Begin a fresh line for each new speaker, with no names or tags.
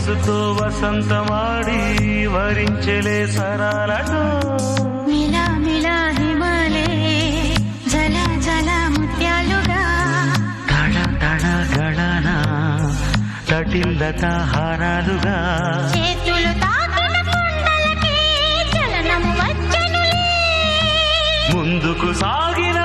వయస్సుతో వసంతమాడి వరించెలే సరాలతో
మిలా మిలా హిమాలే జల జల ముత్యాలుగా
తడ తడ గడన తటిల్లత హారాలుగా
చేతులు తాకిన కుండలకి చలనము వచ్చనులే
ముందుకు సాగిన